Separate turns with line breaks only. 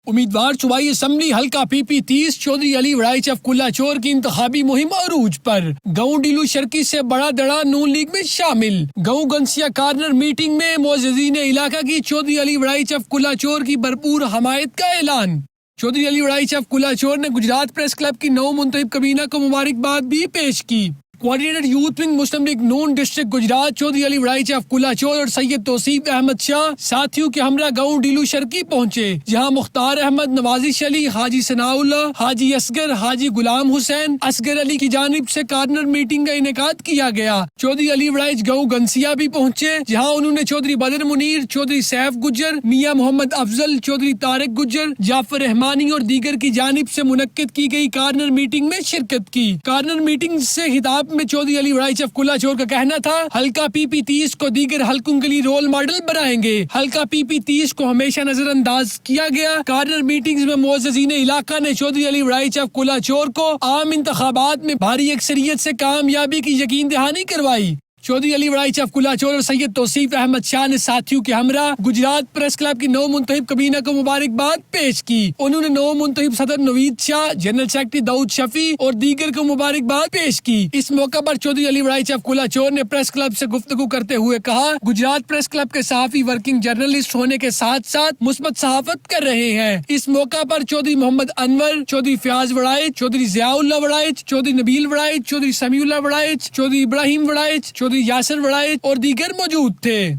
امیدوار صوبائی اسمبلی حلقہ PP30 چودھری علی وڑائچ اف کلا چور کی انتخابی مہم عروج پر۔ گاؤں ڈیلو شرکی سے بڑا دڑا نون لیگ میں شامل۔ گاؤں گنسیا کارنر میٹنگ میں معززین علاقہ کی چودھری علی وڑائچ اف کلا چور کی بھرپور حمایت کا اعلان۔ چودھری علی وڑائچ اف کلا چور نے گجرات پریس کلب کی نو منتخب کابینہ کو مبارکباد بھی پیش کی۔ Coordinator youth wing Muslim League نون ڈسٹرکٹ گجرات چودھری علی وڑائچ اف کلا چور اور سید توصیف احمد شاہ ساتھیوں کے ہمراہ گاؤں ڈیلو شرکی پہنچے، جہاں مختار احمد، نوازش علی، حاجی ثناء اللہ، حاجی اصغر، حاجی غلام حسین، اصغر علی کی جانب سے کارنر میٹنگ کا انعقاد کیا گیا۔ چودھری علی وڑائچ گاؤں گنسیا بھی پہنچے، جہاں انہوں نے چودھری بدر منیر، چودھری سیف گجر، میاں محمد افضل، چودھری طارق گجر، جعفر رحمانی اور دیگر کی جانب سے منعقد کی گئی کارنر میٹنگ میں شرکت کی۔ کارنر میٹنگ سے خطاب میں چودھری علی وڑائچ اف کلا چور کا کہنا تھا، حلقہ PP30 کو دیگر حلقوں کے لیے رول ماڈل بنائیں گے۔ حلقہ PP30 کو ہمیشہ نظر انداز کیا گیا۔ کارنر میٹنگز میں معززین علاقہ نے چودھری علی وڑائچ اف کلا چور کو عام انتخابات میں بھاری اکثریت سے کامیابی کی یقین دہانی کروائی۔ چودھری علی وڑائچ اف کلا چور اور سید توصیف احمد شاہ نے ساتھیوں کے ہمراہ گجرات پریس کلب کی نو منتخب کابینہ کو مبارکباد پیش کی۔ انہوں نے نو منتخب صدر نوید شاہ، جنرل سیکرٹری داؤد شفیع اور دیگر کو مبارکباد پیش کی۔ اس موقع پر چودھری علی وڑائچ اف کلا چور نے پریس کلب سے گفتگو کرتے ہوئے کہا، گجرات پریس کلب کے صحافی ورکنگ جرنلسٹ ہونے کے ساتھ ساتھ مثبت صحافت کر رہے ہیں۔ اس موقع پر چودھری محمد انور، چودھری فیاض وڑائچ، چودھری ضیاء اللہ وڑائچ، چودھری نبیل وڑائچ، چودھری سمیع اللہ وڑائچ، چودھری ابراہیم وڑائچ، چودھری یاسر وڑائچ اور دیگر موجود تھے۔